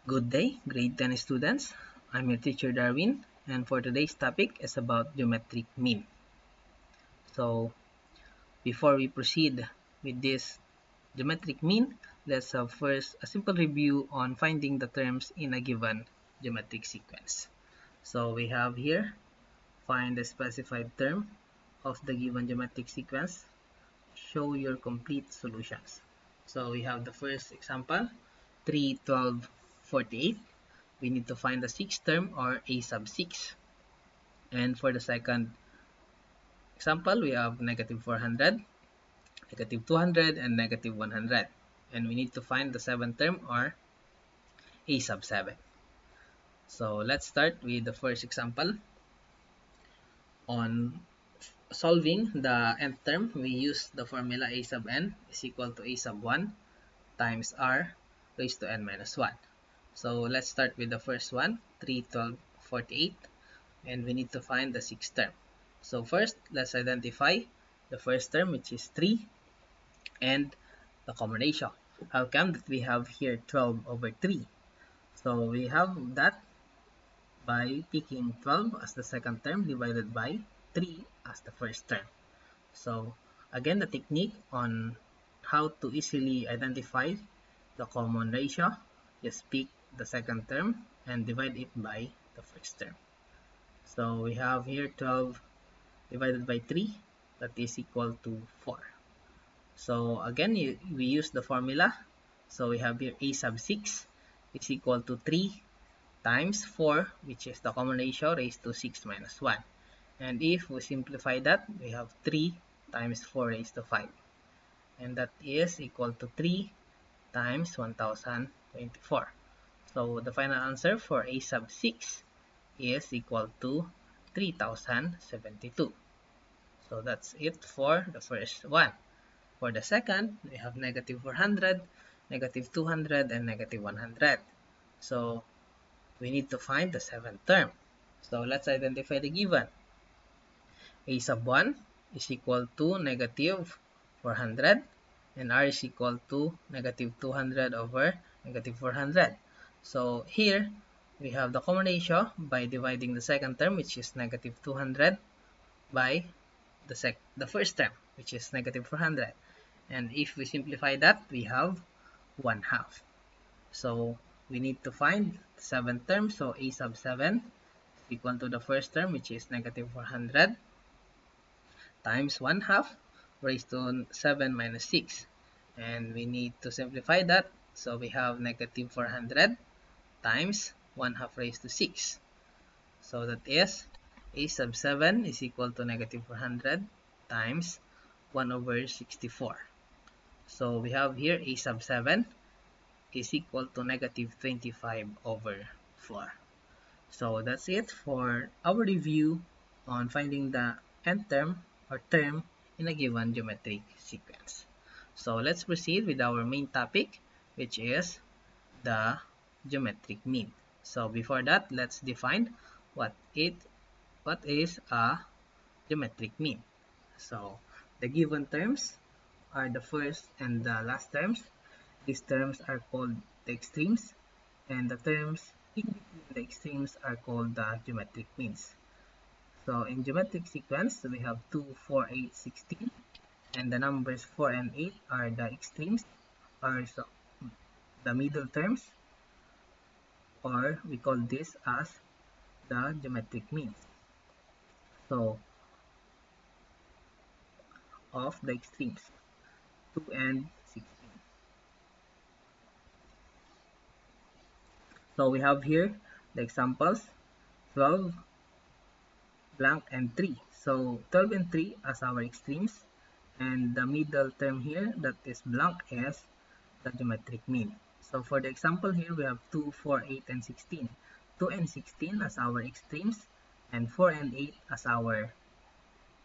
Good day, grade 10 students. I'm your teacher Darwin, and for today's topic is about geometric mean. So, before we proceed with this geometric mean, let's have first a simple review on finding the terms in a given geometric sequence. So, we have here find the specified term of the given geometric sequence. Show your complete solutions. So, we have the first example 3, 12, 48. We need to find the sixth term or a sub 6. And for the second example, we have negative 400, negative 200, and negative 100. And we need to find the seventh term or a sub 7. So let's start with the first example. On solving the nth term, we use the formula a sub n is equal to a sub 1 times r raised to n minus 1. So let's start with the first one, 3, 12, 48. And we need to find the sixth term. So first, let's identify the first term, which is 3, and the common ratio. How come that we have here 12 over 3? So we have that by picking 12 as the second term divided by 3 as the first term. So again, the technique on how to easily identify the common ratio, just pick the second term and divide it by the first term. So we have here 12 divided by 3, that is equal to 4. So again, we use the formula. So we have here a sub 6 is equal to 3 times 4, which is the common ratio, raised to 6 minus 1. And if we simplify that, we have 3 times 4 raised to 5. And that is equal to 3 times 1024. So the final answer for a sub 6 is equal to 3072. So that's it for the first one. For the second, we have negative 400, negative 200, and negative 100. So we need to find the seventh term. So let's identify the given. A sub 1 is equal to negative 400, and r is equal to negative 200 over negative 400. So here, we have the common ratio by dividing the second term, which is negative 200, by the first term, which is negative 400. And if we simplify that, we have 1/2. So we need to find the seventh term. So a sub 7 is equal to the first term, which is negative 400, times 1/2 raised to 7 minus 6. And we need to simplify that. So we have negative 400 times 1/2 raised to 6. So that is a sub 7 is equal to negative 400 times 1 over 64. So we have here a sub 7 is equal to negative 25 over 4. So that's it for our review on finding the nth term or term in a given geometric sequence. So let's proceed with our main topic, which is the geometric mean. So before that, let's define what is a geometric mean. So the given terms are the first and the last terms. These terms are called the extremes, and the terms in between the extremes are called the geometric means. So in geometric sequence, we have 2, 4, 8, 16, and the numbers 4 and 8 are the extremes, or so the middle terms, or we call this as the geometric means. So of the extremes, 2 and 16. So we have here the examples 12, blank, and 3. So 12 and 3 as our extremes, and the middle term here, that is blank, is the geometric mean. So for the example here, we have 2, 4, 8, and 16. 2 and 16 as our extremes, and 4 and 8 as our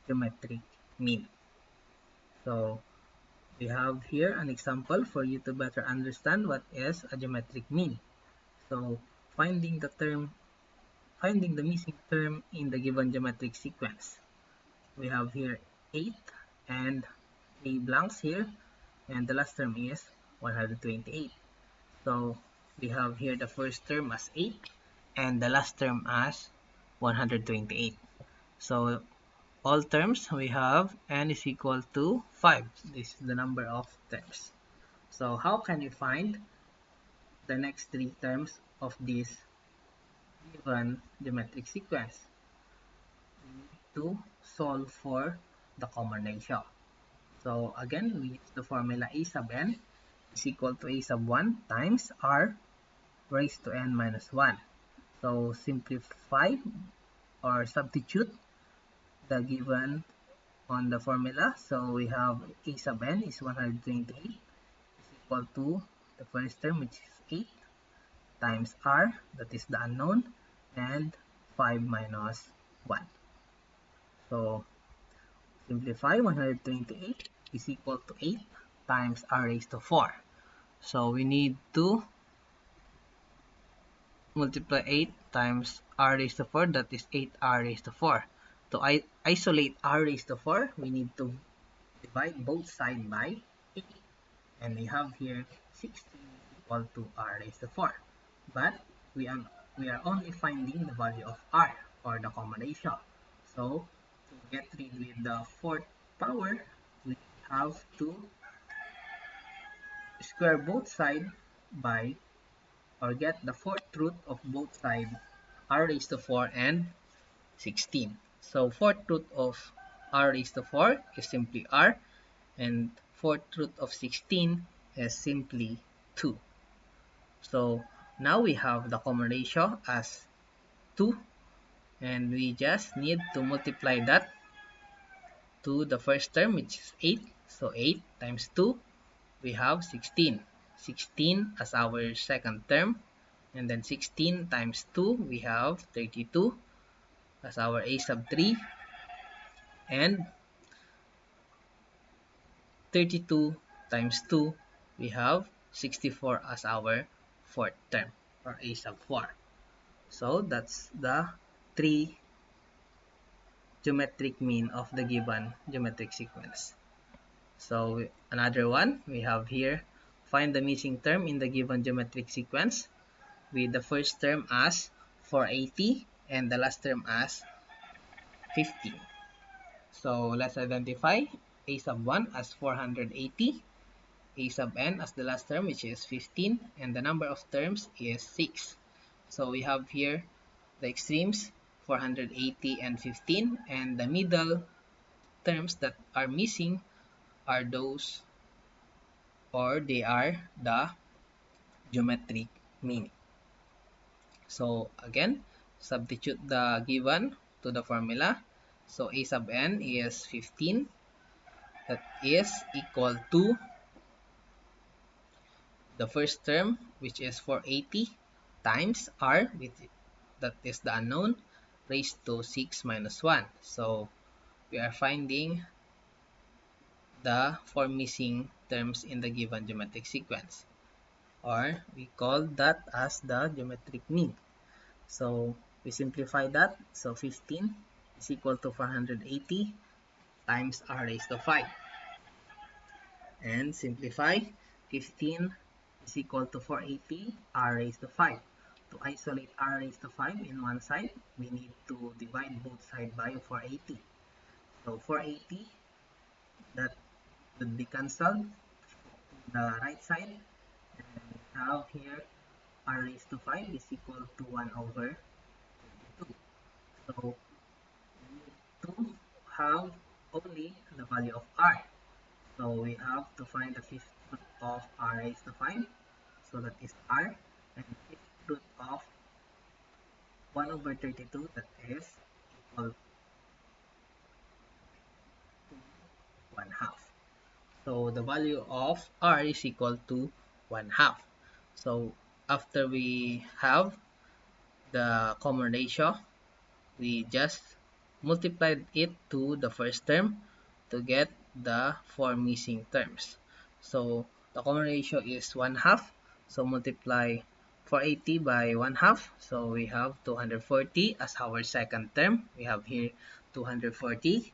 geometric mean. So we have here an example for you to better understand what is a geometric mean. So finding the missing term in the given geometric sequence. We have here 8 and a blanks here, and the last term is 128. So we have here the first term as 8 and the last term as 128. So all terms we have n is equal to 5. This is the number of terms. So how can you find the next three terms of this given geometric sequence? We need to solve for the common ratio. So again, we use the formula a sub n is equal to a sub 1 times r raised to n minus 1. So simplify or substitute the given on the formula. So we have a sub n is 128 is equal to the first term, which is 8 times r, that is the unknown, and 5 minus 1. So simplify 128 is equal to 8 times r raised to 4. So we need to multiply 8 times r raised to 4, that is 8r raised to 4. To isolate r raised to 4, we need to divide both sides by 8. And we have here 16 is equal to r raised to 4. But we are only finding the value of r, or the common ratio. So to get rid with the fourth power, we have to square both sides by, or get the fourth root of both sides, r raised to 4 and 16. So fourth root of r raised to 4 is simply r, and fourth root of 16 is simply 2. So now we have the common ratio as 2, and we just need to multiply that to the first term, which is 8. So 8 times 2, we have 16. 16 as our second term, and then 16 times 2, we have 32 as our a sub 3, and 32 times 2, we have 64 as our fourth term, or a sub 4. So that's the three geometric mean of the given geometric sequence. So another one we have here, find the missing term in the given geometric sequence with the first term as 480 and the last term as 15. So let's identify a sub 1 as 480, a sub n as the last term, which is 15, and the number of terms is 6. So we have here the extremes 480 and 15, and the middle terms that are missing are those, or they are the geometric mean. So again, substitute the given to the formula. So a sub n is 15, that is equal to the first term, which is 480, times r, that is the unknown, raised to 6 minus 1. So we are finding the four missing terms in the given geometric sequence, or we call that as the geometric mean. So we simplify that. So 15 is equal to 480 times r raised to 5. And simplify, 15 is equal to 480 r raised to 5. To isolate r raised to 5 in one side, we need to divide both sides by 480. So 480, that would be cancelled to the right side. And we have here r raised to 5 is equal to 1 over 22. So we need to have only the value of r. So we have to find the fifth root of r raised to 5. So that is r. And the fifth root of 1 over 32, that is equal to 1 half. So the value of r is equal to 1 half. So after we have the common ratio, we just multiplied it to the first term to get the four missing terms. So the common ratio is 1 half. So multiply 480 by 1 half. So we have 240 as our second term. We have here 240.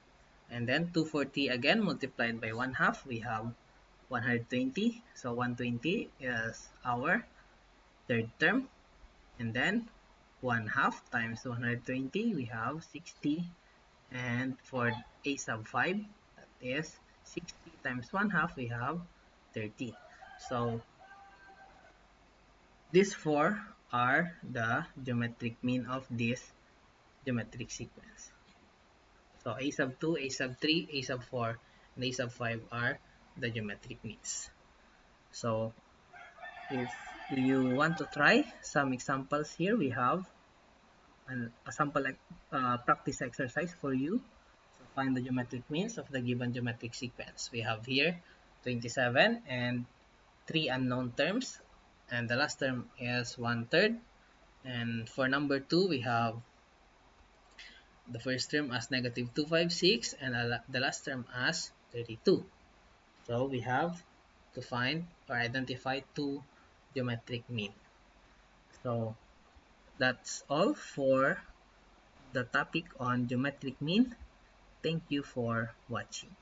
And then 240 again multiplied by 1 half. We have 120. So 120 is our third term, and then 1 half times 120, we have 60. And for a sub 5, that is 60 times 1 half, we have 30. So these four are the geometric mean of this geometric sequence. So a sub 2, a sub 3, a sub 4, and a sub 5 are the geometric means. So if you want to try some examples here, we have a sample practice exercise for you. So find the geometric means of the given geometric sequence. We have here 27 and 3 unknown terms, and the last term is 1/3. And for number 2, we have the first term as negative 256 and the last term as 32. So we have to find or identify two geometric mean. So that's all for the topic on geometric mean. Thank you for watching.